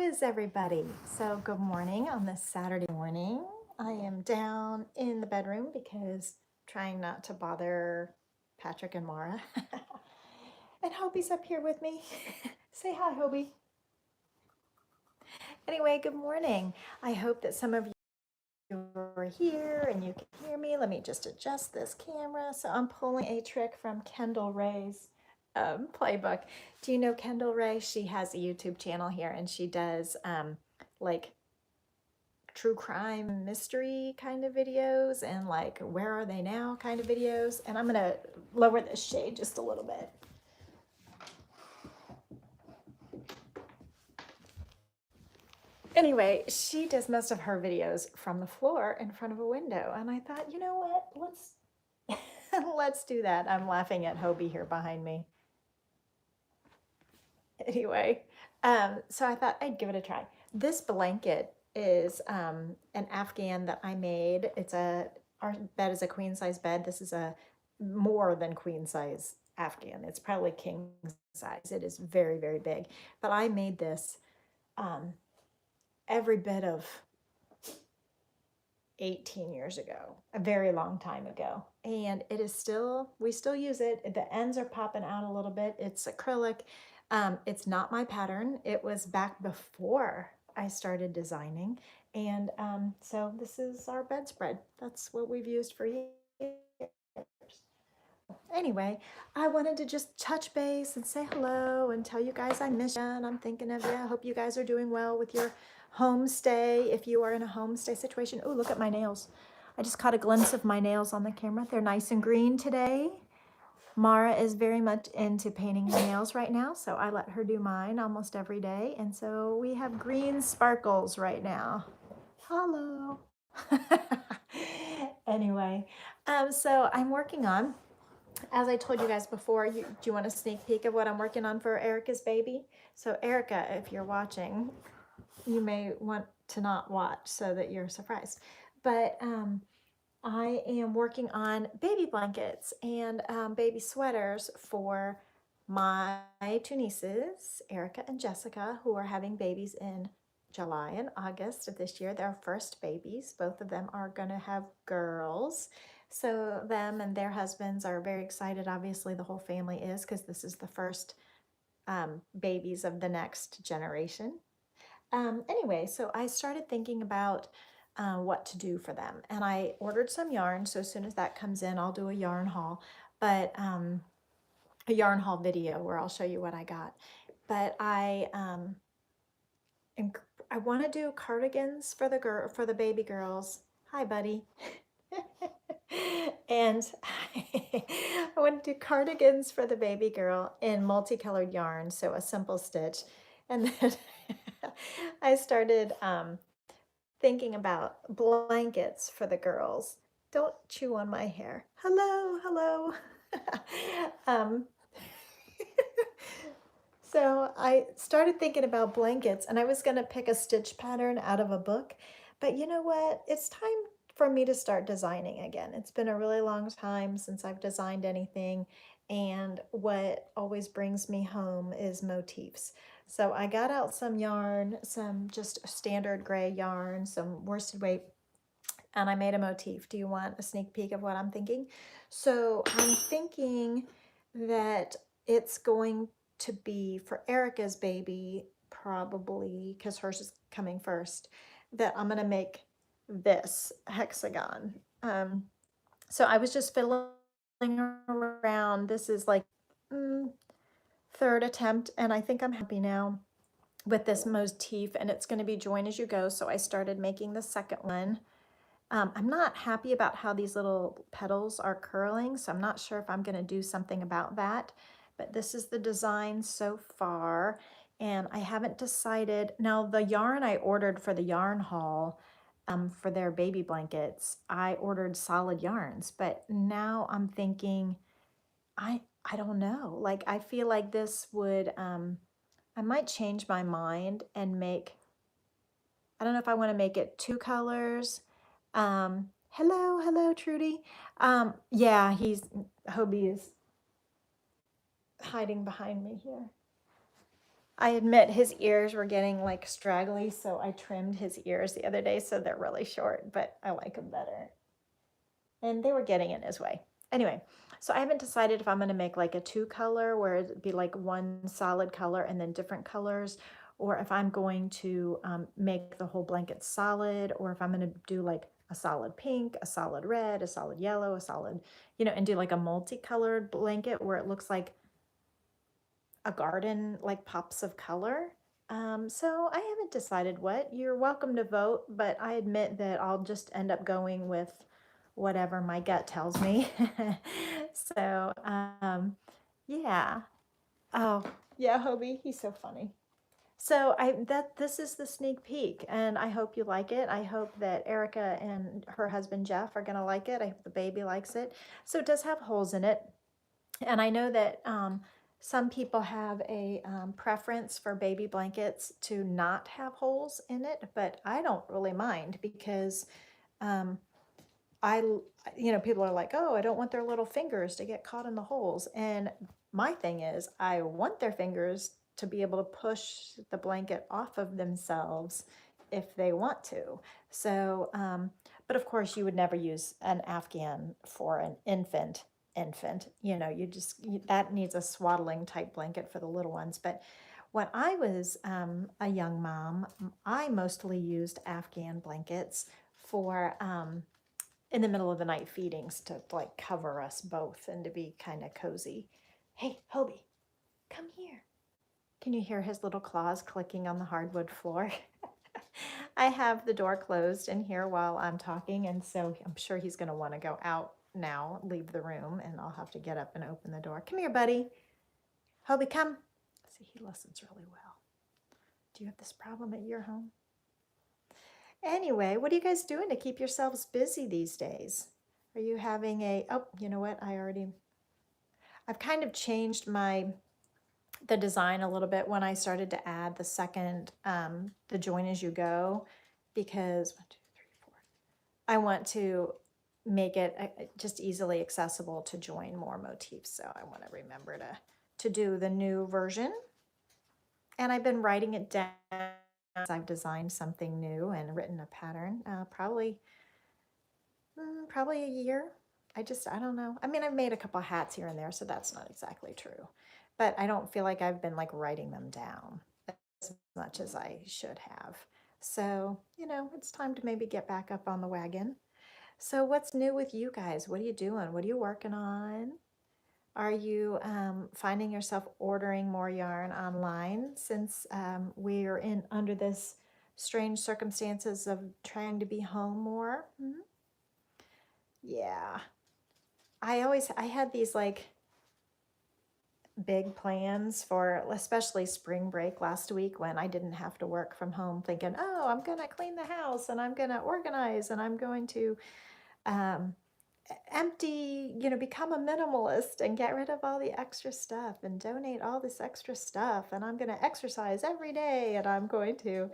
is everybody? So good morning on this Saturday morning. I am down in the bedroom because I'm trying not to bother Patrick and Mara. And Hobie's up here with me. Say hi, Hobie. Anyway, good morning. I hope that some of you are here and you can hear me. Let me just adjust this camera. So I'm pulling a trick from Kendall Ray's playbook. Do you know Kendall Ray? She has a YouTube channel here and she does like true crime mystery kind of videos and like where are they now kind of videos. And I'm gonna lower this shade just a little bit. Anyway, she does most of her videos from the floor in front of a window. And I thought, you know what, let's do that. I'm laughing at Hobie here behind me. Anyway, so I thought I'd give it a try. This blanket is an Afghan that I made. Our bed is a queen size bed. This is a more than queen size Afghan. It's probably king size. It is very, very big. But I made this every bit of 18 years ago, a very long time ago. And it is still, we still use it. The ends are popping out a little bit. It's acrylic. It's not my pattern. It was back before I started designing. And so this is our bedspread. That's what we've used for years. Anyway, I wanted to just touch base and say hello and tell you guys I miss you and I'm thinking of you. I hope you guys are doing well with your homestay. If you are in a homestay situation. Oh, look at my nails. I just caught a glimpse of my nails on the camera. They're nice and green today. Mara is very much into painting her nails right now, so I let her do mine almost every day. And so we have green sparkles right now. Hello. Anyway, so I'm working on, as I told you guys before, do you want a sneak peek of what I'm working on for Erica's baby? So Erica, if you're watching, you may want to not watch so that you're surprised. But I am working on baby blankets and baby sweaters for my two nieces, Erica and Jessica, who are having babies in July and August of this year. Their first babies. Both of them are going to have girls. So them and their husbands are very excited. Obviously, the whole family is, because this is the first babies of the next generation. Anyway, so I started thinking about what to do for them. And I ordered some yarn. So as soon as that comes in, I'll do a yarn haul, but a yarn haul video where I'll show you what I got. But I want to do cardigans for the baby girls. Hi, buddy. And I want to do cardigans for the baby girl in multicolored yarn, so a simple stitch. And then I started thinking about blankets for the girls. Don't chew on my hair. Hello, hello. So I started thinking about blankets and I was going to pick a stitch pattern out of a book. But you know what? It's time for me to start designing again. It's been a really long time since I've designed anything. And what always brings me home is motifs. So I got out some yarn, some just standard gray yarn, some worsted weight, and I made a motif. Do you want a sneak peek of what I'm thinking? So I'm thinking that it's going to be for Erica's baby, probably, because hers is coming first, that I'm going to make this hexagon. So I was just fiddling around. This is like third attempt, and I think I'm happy now with this motif, and it's going to be join as you go. So I started making the second one. I'm not happy about how these little petals are curling, so I'm not sure if I'm going to do something about that. But this is the design so far, and I haven't decided. Now, the yarn I ordered for the yarn haul for their baby blankets, I ordered solid yarns, but now I'm thinking, I don't know. Like, I feel like this would, I might change my mind and make, I don't know if I want to make it two colors. Hello, Trudy. Yeah, Hobie is hiding behind me here. I admit his ears were getting like straggly, so I trimmed his ears the other day, so they're really short, but I like them better. And they were getting in his way. Anyway, so I haven't decided if I'm going to make like a two color where it'd be like one solid color and then different colors, or if I'm going to make the whole blanket solid, or if I'm going to do like a solid pink, a solid red, a solid yellow, a solid, and do like a multicolored blanket where it looks like a garden, like pops of color. So I haven't decided what. You're welcome to vote, but I admit that I'll just end up going with whatever my gut tells me. So, yeah. Oh, yeah, Hobie, he's so funny. So this is the sneak peek, and I hope you like it. I hope that Erica and her husband Jeff are gonna like it. I hope the baby likes it. So it does have holes in it. And I know that some people have a preference for baby blankets to not have holes in it, but I don't really mind because um, I, people are like, oh, I don't want their little fingers to get caught in the holes. And my thing is, I want their fingers to be able to push the blanket off of themselves if they want to. So, but of course, you would never use an Afghan for an infant. That needs a swaddling type blanket for the little ones. But when I was a young mom, I mostly used Afghan blankets for in the middle of the night feedings to like cover us both and to be kind of cozy. Hey, Hobie, come here. Can you hear his little claws clicking on the hardwood floor? I have the door closed in here while I'm talking, and so I'm sure he's going to want to go out now, leave the room, and I'll have to get up and open the door. Come here, buddy. Hobie, come. See, he listens really well. Do you have this problem at your home? Anyway, what are you guys doing to keep yourselves busy these days? Are you having oh, you know what? I've kind of changed the design a little bit when I started to add the second, the join as you go, because 1, 2, 3, 4. I want to make it just easily accessible to join more motifs. So I want to remember to do the new version. And I've been writing it down as I've designed something new and written a pattern, probably a year. I don't know. I mean, I've made a couple hats here and there, so that's not exactly true. But I don't feel like I've been like writing them down as much as I should have. So, it's time to maybe get back up on the wagon. So what's new with you guys? What are you doing? What are you working on? Are you finding yourself ordering more yarn online since we're in under this strange circumstances of trying to be home more? Yeah. I had these like big plans for especially spring break last week when I didn't have to work from home, thinking, oh, I'm going to clean the house and I'm going to organize and I'm going to um, empty, become a minimalist and get rid of all the extra stuff and donate all this extra stuff. And I'm going to exercise every day and I'm going to,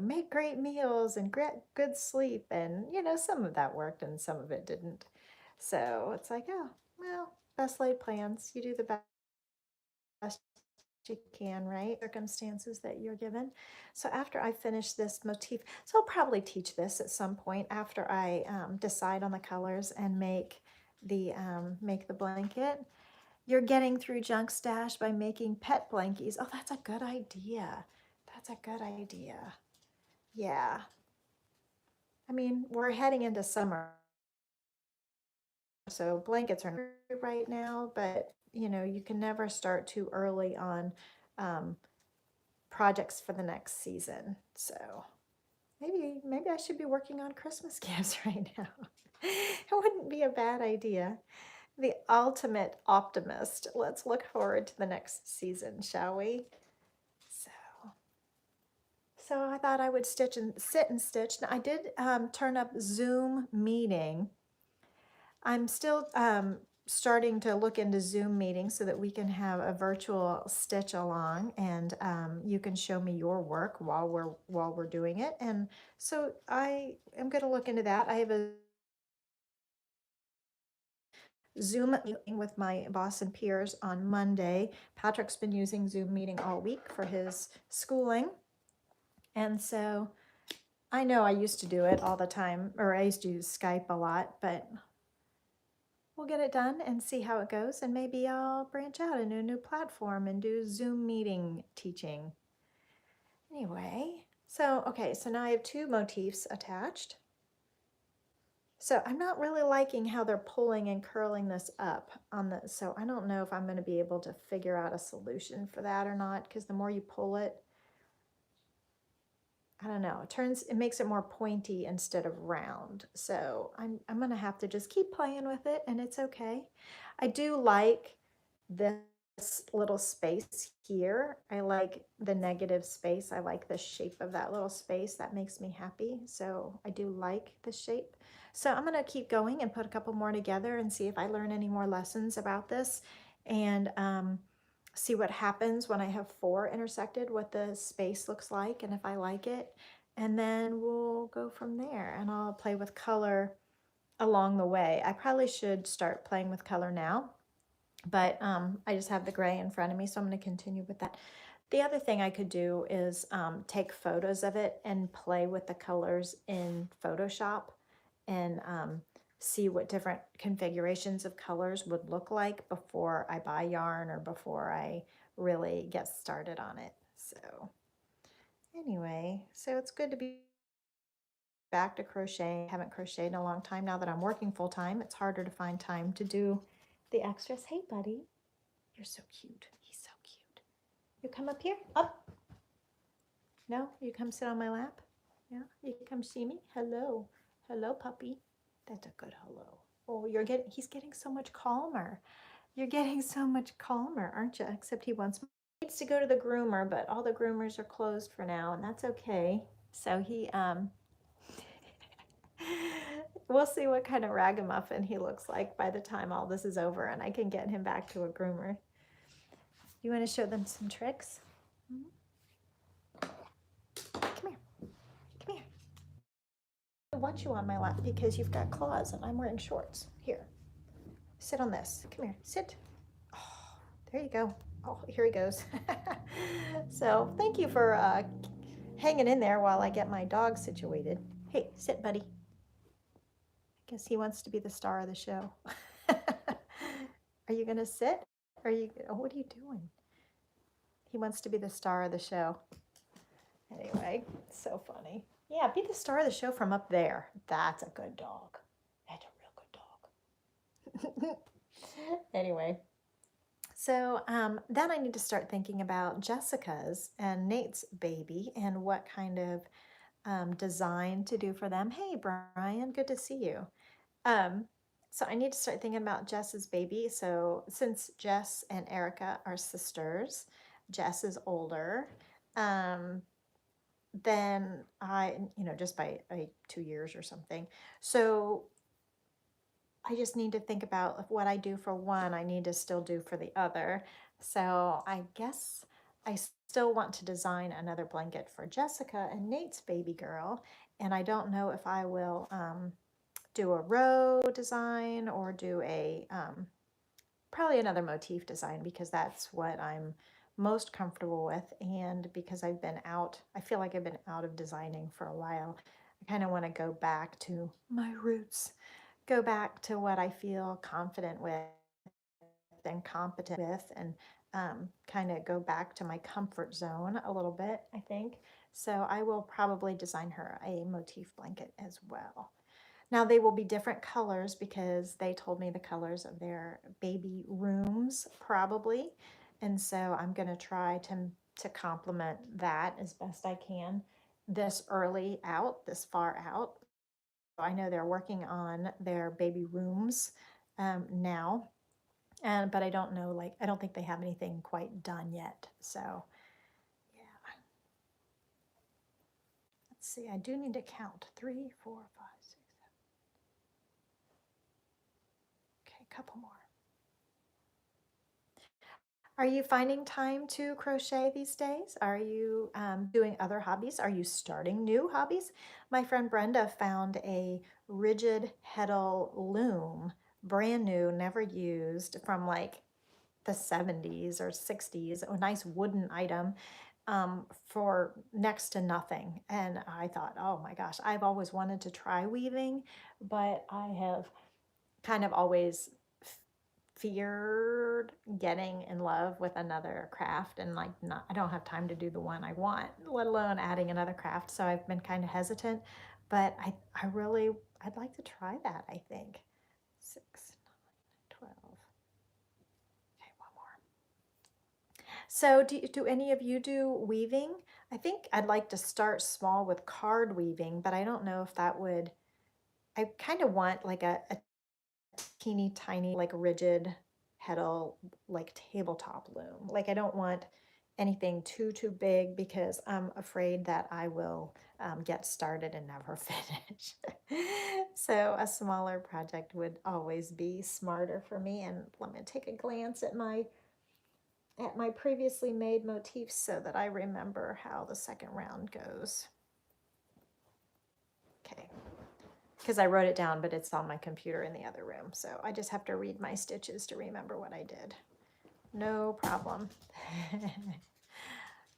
make great meals and get good sleep. And, some of that worked and some of it didn't. So it's like, oh, well, best laid plans. You do the best you can, right? Circumstances that you're given. So after I finish this motif, so I'll probably teach this at some point after I decide on the colors and make the blanket. You're getting through junk stash by making pet blankies. Oh, that's a good idea. That's a good idea. Yeah. I mean, we're heading into summer, so blankets are right now, but you can never start too early on projects for the next season. So maybe I should be working on Christmas gifts right now. It wouldn't be a bad idea. The ultimate optimist. Let's look forward to the next season, shall we? So I thought I would sit and stitch. Now I did turn up Zoom meeting. I'm still starting to look into Zoom meetings so that we can have a virtual stitch along, and you can show me your work while we're doing it. And so I am going to look into that. I have a Zoom meeting with my boss and peers on Monday. Patrick's been using Zoom meeting all week for his schooling. And so I know I used to do it all the time, or I used to use Skype a lot, but we'll get it done and see how it goes. And maybe I'll branch out into a new platform and do Zoom meeting teaching. Anyway, so, okay, so now I have two motifs attached. So I'm not really liking how they're pulling and curling this up on the, so I don't know if I'm going to be able to figure out a solution for that or not, because the more you pull it, I don't know, it makes it more pointy instead of round. So I'm going to have to just keep playing with it, and it's okay. I do like this little space here. I like the negative space. I like the shape of that little space. That makes me happy. So I do like the shape. So I'm going to keep going and put a couple more together and see if I learn any more lessons about this, and see what happens when I have four intersected, what the space looks like, and if I like it. And then we'll go from there, and I'll play with color along the way. I probably should start playing with color now, but I just have the gray in front of me, so I'm going to continue with that. The other thing I could do is take photos of it and play with the colors in Photoshop, and see what different configurations of colors would look like before I buy yarn or before I really get started on it. So anyway, so it's good to be back to crochet. I haven't crocheted in a long time now that I'm working full time. It's harder to find time to do the extras. Hey, buddy, you're so cute. He's so cute. You come up here. Up. No, you come sit on my lap. Yeah, you come see me. Hello. Hello, puppy. That's a good hello. Oh, he's getting so much calmer. You're getting so much calmer, aren't you? Except he needs to go to the groomer, but all the groomers are closed for now, and that's okay. So we'll see what kind of ragamuffin he looks like by the time all this is over and I can get him back to a groomer. You want to show them some tricks? Come here. Come here. I want you on my lap because you've got claws and I'm wearing shorts. Here. Sit on this. Come here. Sit. Oh, there you go. Oh, here he goes. So thank you for hanging in there while I get my dog situated. Hey, sit, buddy. I guess he wants to be the star of the show. Are you gonna sit? What are you doing? He wants to be the star of the show. Anyway, so funny. Yeah, be the star of the show from up there. That's a good dog. That's a real good dog. Anyway, so then I need to start thinking about Jessica's and Nate's baby and what kind of design to do for them. Hey, Brian, good to see you. So I need to start thinking about Jess's baby. So since Jess and Erica are sisters, Jess is older. Then just by 2 years or something. So I just need to think about what I do for one, I need to still do for the other. So I guess I still want to design another blanket for Jessica and Nate's baby girl. And I don't know if I will do a row design or do probably another motif design, because that's what I'm most comfortable with, and because I feel like I've been out of designing for a while. I kind of want to go back to my roots, go back to what I feel confident with and competent with, and kind of go back to my comfort zone a little bit, I think. So I will probably design her a motif blanket as well. Now they will be different colors because they told me the colors of their baby rooms probably. And so I'm going to try to complement that as best I can this far out. I know they're working on their baby rooms now, but I don't know, I don't think they have anything quite done yet. So yeah, let's see, I do need to count 3, 4, 5, 6, 7. Okay, a couple more. Are you finding time to crochet these days? Are you doing other hobbies? Are you starting new hobbies? My friend Brenda found a rigid heddle loom brand new, never used, from like the 70s or 60s, a nice wooden item, for next to nothing. And I thought, oh my gosh, I've always wanted to try weaving, but I have kind of always feared getting in love with another craft, and like, not, I don't have time to do the one I want, let alone adding another craft. So I've been kind of hesitant, but I really, I'd like to try that, I think. 6, 9, 12. Okay, one more. So do any of you do weaving? I think I'd like to start small with card weaving, but I don't know if that would, I kind of want like a teeny tiny, like rigid heddle, like tabletop loom. Like I don't want anything too big because I'm afraid that I will get started and never finish. So a smaller project would always be smarter for me. And let me take a glance at my previously made motifs so that I remember how the second round goes. Okay, because I wrote it down, but it's on my computer in the other room. So I just have to read my stitches to remember what I did. No problem.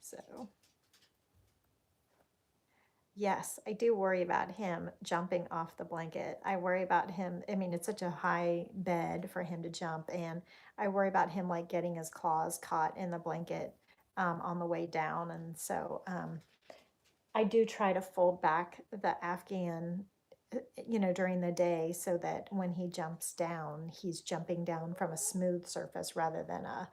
So yes, I do worry about him jumping off the blanket. I worry about him. I mean, it's such a high bed for him to jump, and I worry about him like getting his claws caught in the blanket on the way down. And so I do try to fold back the Afghan, during the day so that when he jumps down, he's jumping down from a smooth surface rather than a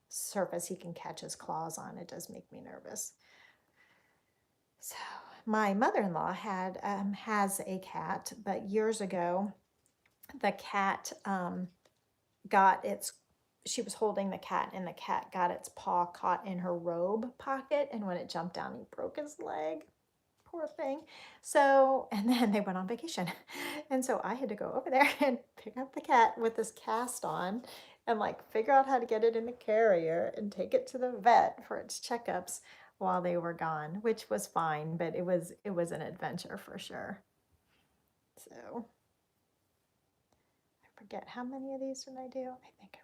surface he can catch his claws on. It does make me nervous. So my mother-in-law has a cat, but years ago, the cat got its. She was holding the cat, and the cat got its paw caught in her robe pocket, and when it jumped down, he broke his leg. Poor thing. So, and then they went on vacation. And so I had to go over there and pick up the cat with this cast on and like figure out how to get it in the carrier and take it to the vet for its checkups while they were gone, which was fine, but it was an adventure for sure. So I forget how many of these did I do? I think I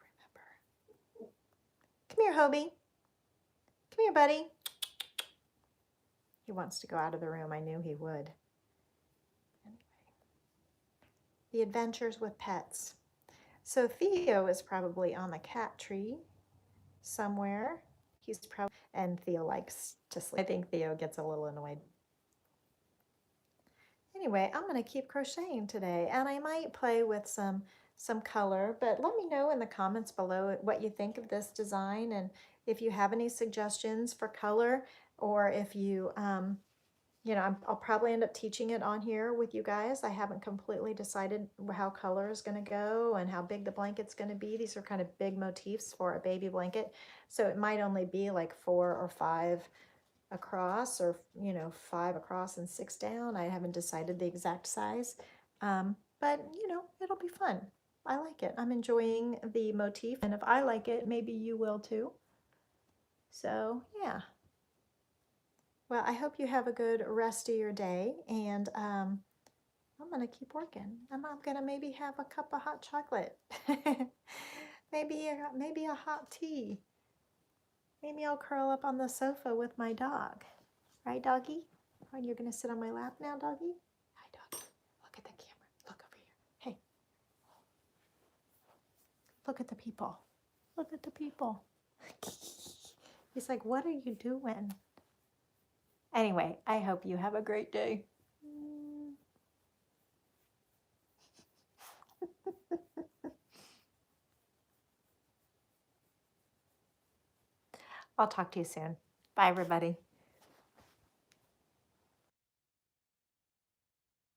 remember. Come here, Hobie. Come here, buddy. He wants to go out of the room. I knew he would. Anyway, the adventures with pets. So Theo is probably on the cat tree somewhere. He's probably, and Theo likes to sleep. I think Theo gets a little annoyed. Anyway, I'm going to keep crocheting today, and I might play with some color, but let me know in the comments below what you think of this design, and if you have any suggestions for color, or if you I'll probably end up teaching it on here with you guys. I haven't completely decided how color is going to go and how big the blanket's going to be. These are kind of big motifs for a baby blanket. So it might only be like 4 or 5 across, or 5 across and 6 down. I haven't decided the exact size. But it'll be fun. I like it. I'm enjoying the motif. And if I like it, maybe you will too. So yeah. Well, I hope you have a good rest of your day, and I'm gonna keep working. I'm gonna maybe have a cup of hot chocolate, maybe a hot tea. Maybe I'll curl up on the sofa with my dog. Right, doggy? Oh, you're gonna sit on my lap now, doggy? Hi, doggy. Look at the camera. Look over here. Hey, look at the people. Look at the people. He's like, what are you doing? Anyway, I hope you have a great day. I'll talk to you soon. Bye, everybody.